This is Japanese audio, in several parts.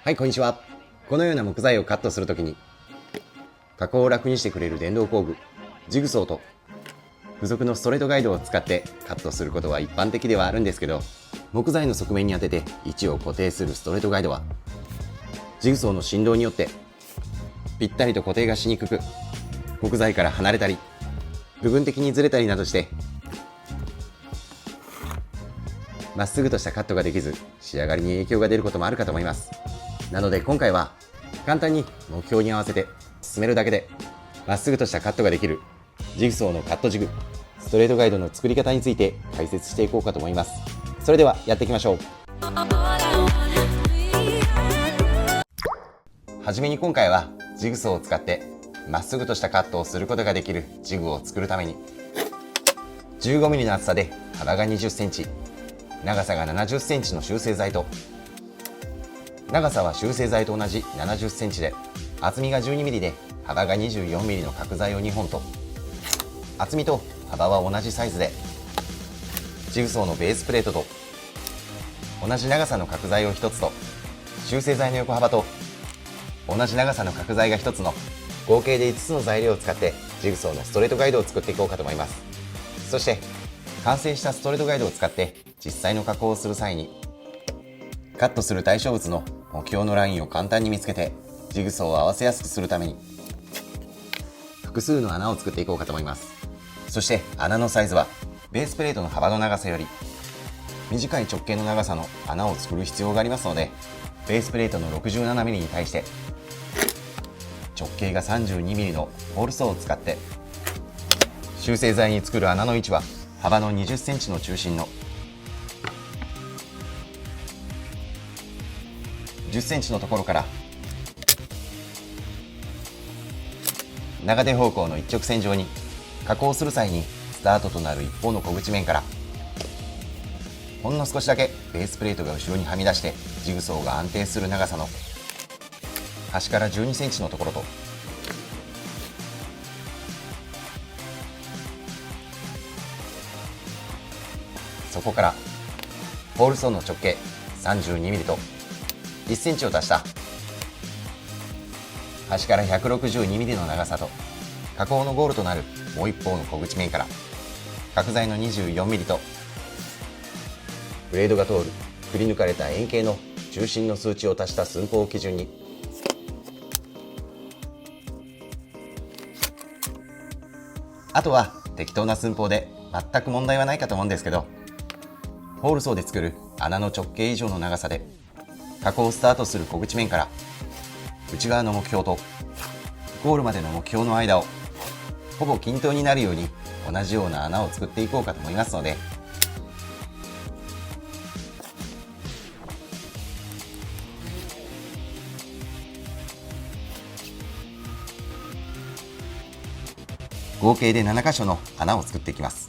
はい、こんにちは。このような木材をカットするときに加工を楽にしてくれる電動工具ジグソーと付属のストレートガイドを使ってカットすることは一般的ではあるんですけど、木材の側面に当てて位置を固定するストレートガイドはジグソーの振動によってぴったりと固定がしにくく、木材から離れたり部分的にずれたりなどしてまっすぐとしたカットができず、仕上がりに影響が出ることもあるかと思います。なので今回は簡単に目標に合わせて進めるだけでまっすぐとしたカットができるジグソーのカットジグストレートガイドの作り方について解説していこうかと思います。それではやっていきましょう。はじめに今回はジグソーを使ってまっすぐとしたカットをすることができるジグを作るために 15mm の厚さで幅が 20cm、 長さが 70cm の修正材と、長さは修正材と同じ 70cm で厚みが 12mm で幅が 24mm の角材を2本と、厚みと幅は同じサイズでジグソーのベースプレートと同じ長さの角材を1つと、修正材の横幅と同じ長さの角材が1つの合計で5つの材料を使ってジグソーのストレートガイドを作っていこうかと思います。そして完成したストレートガイドを使って実際の加工をする際にカットする対象物の目標のラインを簡単に見つけてジグソーを合わせやすくするために複数の穴を作っていこうかと思います。そして穴のサイズはベースプレートの幅の長さより短い直径の長さの穴を作る必要がありますので、ベースプレートの 67mm に対して直径が 32mm のホールソーを使って修正材に作る穴の位置は幅の 20cm の中心の 10cm のところから長手方向の一直線上に加工する際にスタートとなる一方の小口面からほんの少しだけベースプレートが後ろにはみ出してジグソーが安定する長さの端から 12cm のところと、そこからホールソーの直径 32mm と 1cm を足した端から 162mm の長さと、加工のゴールとなるもう一方の小口面から角材の 24mm とブレードが通るくり抜かれた円形の中心の数値を足した寸法を基準にあとは適当な寸法で全く問題はないかと思うんですけど、ホールソーで作る穴の直径以上の長さで加工をスタートする小口面から内側の目標とゴールまでの目標の間をほぼ均等になるように同じような穴を作っていこうかと思いますので、合計で7箇所の穴を作っていきます。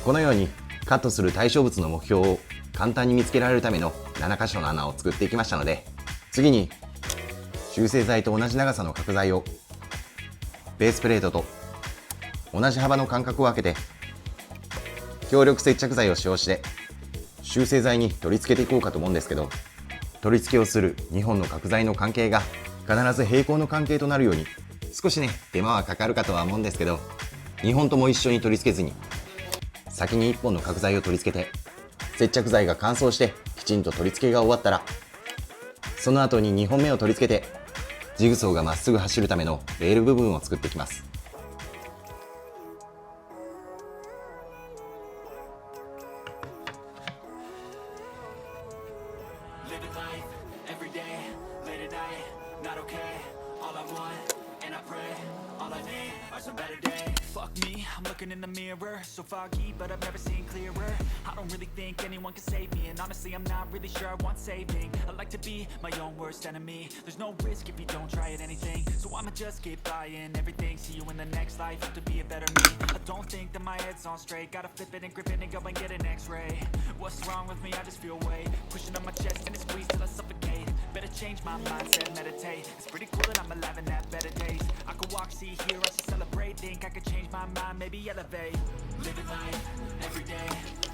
このようにカットする対象物の目標を簡単に見つけられるための7箇所の穴を作っていきましたので、次に修正剤と同じ長さの角材をベースプレートと同じ幅の間隔を空けて強力接着剤を使用して修正剤に取り付けていこうかと思うんですけど、取り付けをする2本の角材の関係が必ず平行の関係となるように、少しね手間はかかるかとは思うんですけど、2本とも一緒に取り付けずに先に1本の角材を取り付けて、接着剤が乾燥してきちんと取り付けが終わったら、その後に2本目を取り付けてジグソーがまっすぐ走るためのレール部分を作っていきます。Fuck me, I'm looking in the mirror, so foggy, but I've never seen clearer. I don't really think anyone can save me, and honestly I'm not really sure I want saving. I like to be my own worst enemy. There's no risk if you don't try at anything, so I'ma just keep buying everything. See you in the next life, have to be a better me. I don't think that my head's on straight, gotta flip it and grip it and go and get an x-ray. What's wrong with me? I just feel weight pushing on my chest and it squeezes till I suffocate. Better change my mindset, meditate. It's pretty cool that I'm alive and have better days. I could walk, see, hear, I should celebrate. Think I could change my mind, maybe elevate. Living life, every day,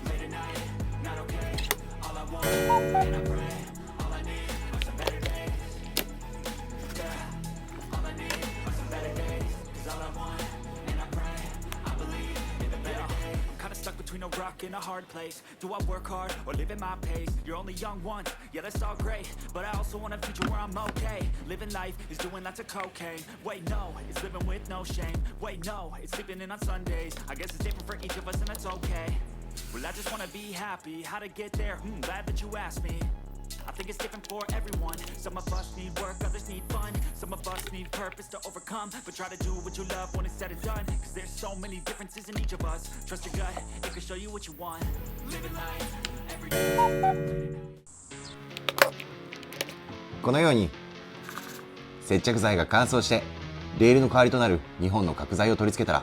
late at night, not okay. All I want, and I pray, all I need are some better days. Yeah, all I need are some better days. Cause all I want, and I pray, I believe in the better days. I'm kinda stuck between a rock and a hard place. Do I work hard or live at my pace? You're only young once, yeah that's all great, but I also want a future where I'm okay. Living life is doing lots of cocaine. Wait no, it's living with no shame. Wait no, it's sleeping in on Sundays. I guess it's different for each of us and that's okay. Well I just wanna be happy, how to get there? Glad that you asked me. I think it's different for everyone. Some of us need work, others need fun. Some of us need purpose to overcome. But try to do what you love when it's said and done. Cause there's so many differences in each of us. Trust your gut, it can show you what you want. Living life, every day. このように接着剤が乾燥してレールの代わりとなる2本の角材を取り付けたら、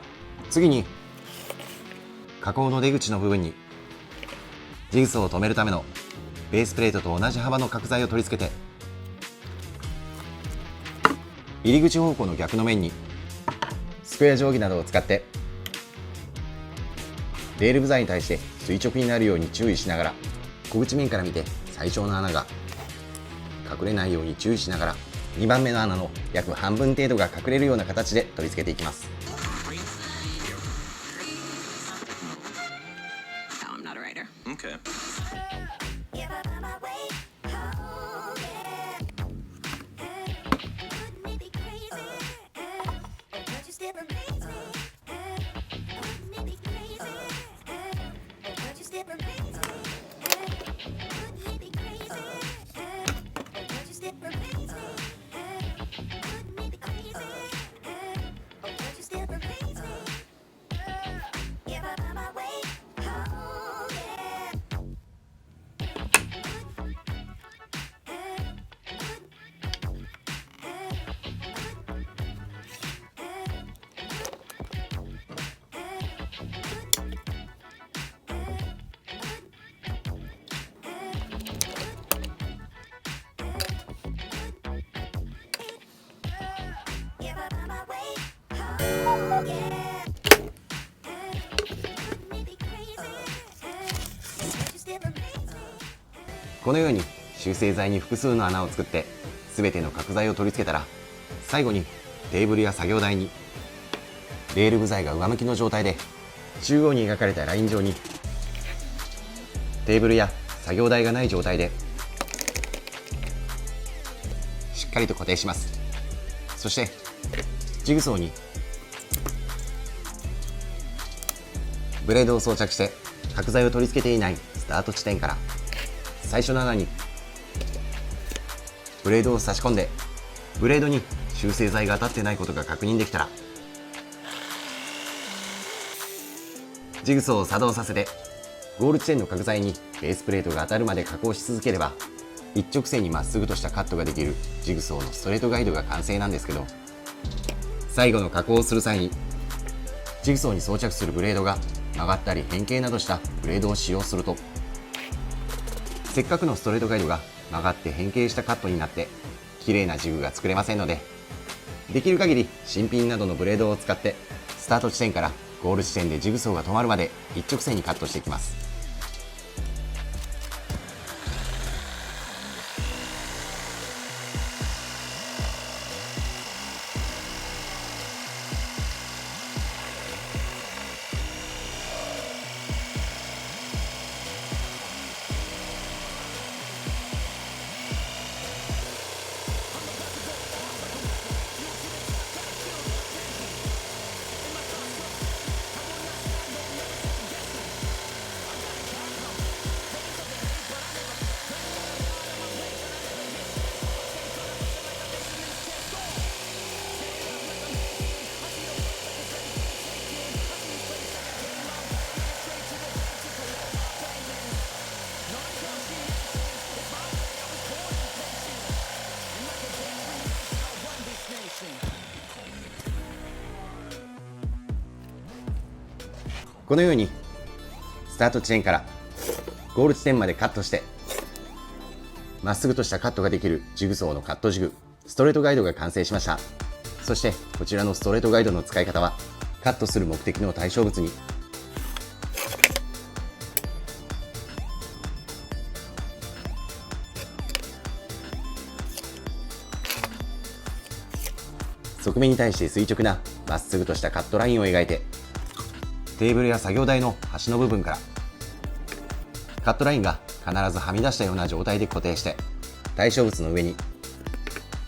次に加工の出口の部分にジグソーを留めるためのベースプレートと同じ幅の角材を取り付けて、入り口方向の逆の面にスクエア定規などを使ってレール部材に対して垂直になるように注意しながら、小口面から見て最小の穴が隠れないように注意しながら、2番目の穴の約半分程度が隠れるような形で取り付けていきます。このように修正剤に複数の穴を作って全ての角材を取り付けたら、最後にテーブルや作業台にレール部材が上向きの状態で中央に描かれたライン上にテーブルや作業台がない状態でしっかりと固定します。そしてジグソーにブレードを装着して角材を取り付けていないスタート地点から最初の穴にブレードを差し込んで、ブレードに修正剤が当たってないことが確認できたらジグソーを作動させて、ゴール地点の角材にベースプレートが当たるまで加工し続ければ一直線にまっすぐとしたカットができるジグソーのストレートガイドが完成なんですけど、最後の加工をする際にジグソーに装着するブレードが曲がったり変形などしたブレードを使用すると、せっかくのストレートガイドが曲がって変形したカットになって綺麗なジグが作れませんので、できる限り新品などのブレードを使ってスタート地点からゴール地点でジグソーが止まるまで一直線にカットしていきます。このようにスタート地点からゴール地点までカットしてまっすぐとしたカットができるジグソーのカットジグストレートガイドが完成しました。そしてこちらのストレートガイドの使い方は、カットする目的の対象物に側面に対して垂直なまっすぐとしたカットラインを描いて、テーブルや作業台の端の部分からカットラインが必ずはみ出したような状態で固定して、対象物の上に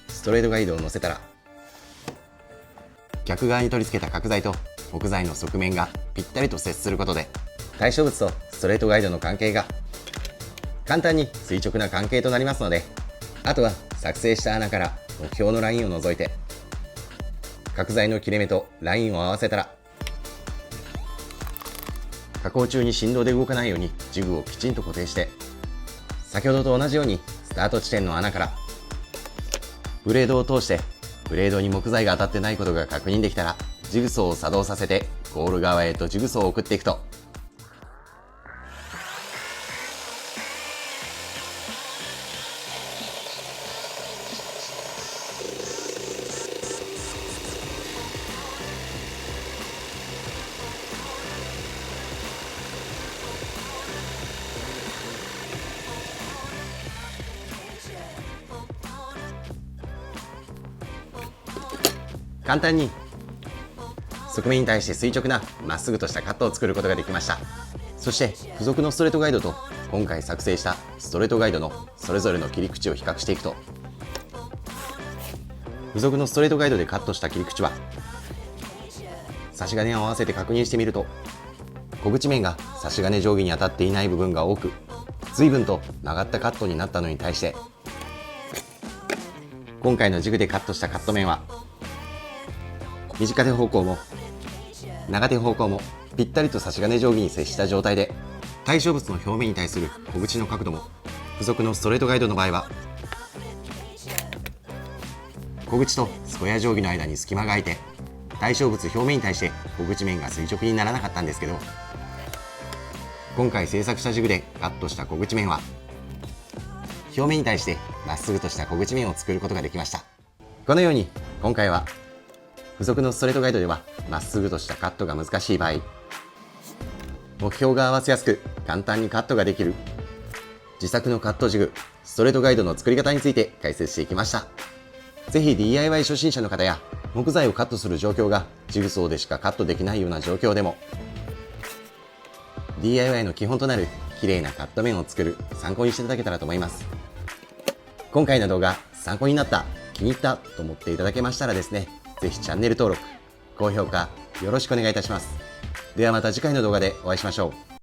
ストレートガイドを乗せたら、逆側に取り付けた角材と木材の側面がぴったりと接することで、対象物とストレートガイドの関係が簡単に垂直な関係となりますので、あとは作成した穴から目標のラインを除いて角材の切れ目とラインを合わせたら、加工中に振動で動かないようにジグをきちんと固定して、先ほどと同じようにスタート地点の穴からブレードを通して、ブレードに木材が当たってないことが確認できたら、ジグソーを作動させてゴール側へとジグソーを送っていくと、簡単に側面に対して垂直なまっすぐとしたカットを作ることができました。そして付属のストレートガイドと今回作成したストレートガイドのそれぞれの切り口を比較していくと、付属のストレートガイドでカットした切り口は差し金を合わせて確認してみると、小口面が差し金定規に当たっていない部分が多く、随分と曲がったカットになったのに対して、今回のジグでカットしたカット面は短手方向も長手方向もぴったりと差し金定規に接した状態で、対象物の表面に対する小口の角度も付属のストレートガイドの場合は小口とスコヤ定規の間に隙間が空いて、対象物表面に対して小口面が垂直にならなかったんですけど、今回製作したジグでカットした小口面は表面に対してまっすぐとした小口面を作ることができました。このように今回は付属のストレートガイドではまっすぐとしたカットが難しい場合、目標が合わせやすく簡単にカットができる自作のカットジグストレートガイドの作り方について解説していきました。ぜひ DIY 初心者の方や木材をカットする状況がジグソーでしかカットできないような状況でも DIY の基本となる綺麗なカット面を作る参考にしていただけたらと思います。今回の動画参考になった、気に入ったと思っていただけましたらですね、ぜひチャンネル登録、高評価よろしくお願いいたします。ではまた次回の動画でお会いしましょう。